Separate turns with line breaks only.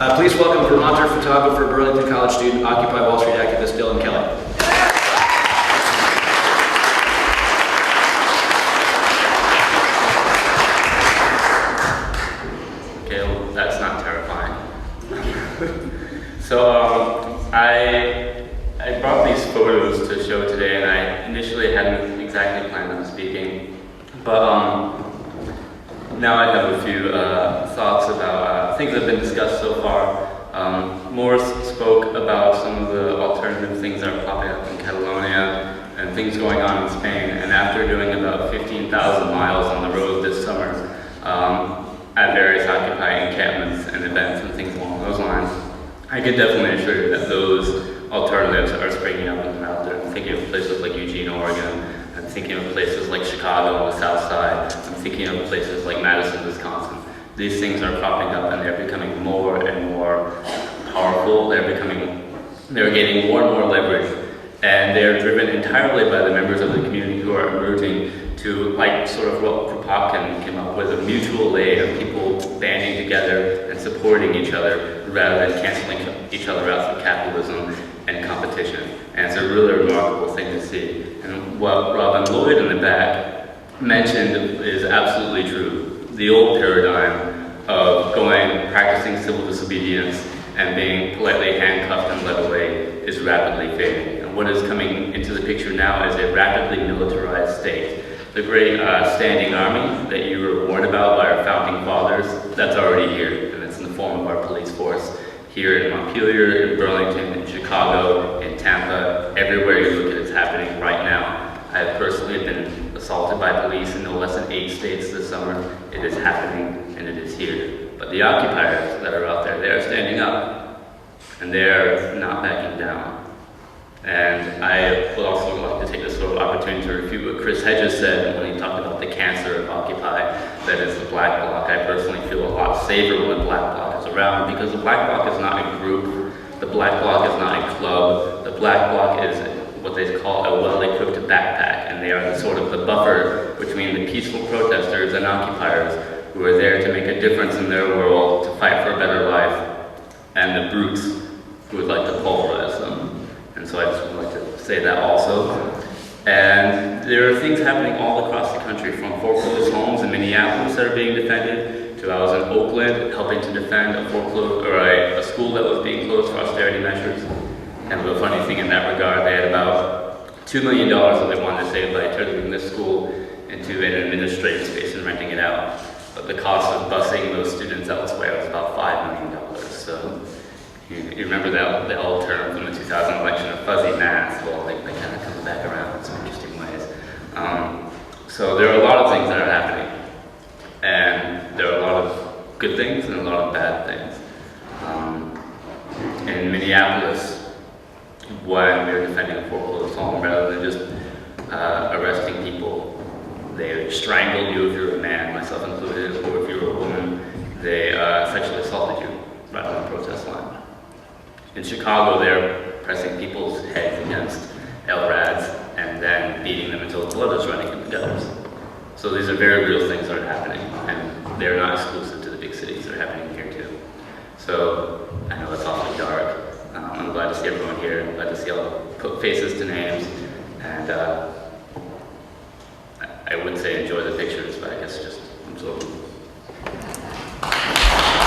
Please welcome Vermonter photographer, Burlington College student, Occupy Wall Street activist Dylan Kelly.
Okay, well, that's not terrifying. So I brought these photos to show today, and I initially hadn't exactly planned on speaking, but now I have a few thoughts about things that have been discussed so far. Morris spoke about some of the alternative things that are popping up in Catalonia and things going on in Spain, and after doing about 15,000 miles on the road this summer at various Occupy encampments and events and things along those lines, I could definitely assure you that those alternatives are springing up and out there. I'm thinking of places like Eugene, Oregon. I'm thinking of places like Chicago on the south side. I'm thinking of places like Madison, Wisconsin. These things are popping up and they're becoming more and more powerful. They're gaining more and more leverage. And they're driven entirely by the members of the community who are emerging to, like sort of what Kropotkin came up with, a mutual aid of people banding together and supporting each other rather than canceling each other out through capitalism and competition. And it's a really remarkable thing to see. And what Robin Lloyd in the back mentioned is absolutely true. The old paradigm of practicing civil disobedience and being politely handcuffed and led away is rapidly fading. And what is coming into the picture now is a rapidly militarized state. The great standing army that you were warned about by our founding fathers, that's already here, and it's in the form of our police force. Here in Montpelier, in Burlington, in Chicago, in Tampa, everywhere you look at it's happening right now. I have personally been assaulted by police in no less than 8 states this summer. It is happening and it is here. But the occupiers that are out there, they are standing up and they're not backing down. And I would also like to take this sort of opportunity to refute what Chris Hedges said when he talked about the cancer of Occupy, that is the Black Bloc. I personally feel a lot safer when the Black Bloc is around because the Black Bloc is not a group, the Black Bloc is not a club, the Black Bloc is what they call a well-equipped backpack, and they are the sort of the buffer between the peaceful protesters and occupiers who are there to make a difference in their world, to fight for a better life, and the brutes who would like to pulverize them. And so I just would like to say that also. And there are things happening all across the country, from foreclosed homes in Minneapolis that are being defended, to I was in Oakland helping to defend a school that was being closed for austerity measures. Kind of a funny thing in that regard, they had about $2 million that they wanted to save by turning this school into an administrative space and renting it out. But the cost of busing those students elsewhere was about $5 million. So you remember that the old term from the 2000 election of fuzzy math? Well, they kind of come back around in some interesting ways. So there are a lot of things that are happening. And there are a lot of good things and a lot of bad things. In Minneapolis, when we were defending a foreclosed home, rather than just arresting people, they strangled you if you were a man, myself included, or if you were a woman, they sexually assaulted you right on the protest line. In Chicago, they're pressing people's heads against LRADs and then beating them until the blood is running in the gutters. So these are very real things that are happening, and they're not exclusive to the big cities, they're happening here too. So I know it's awfully dark. I'm glad to see everyone here. I'm glad to see all the put faces to names, and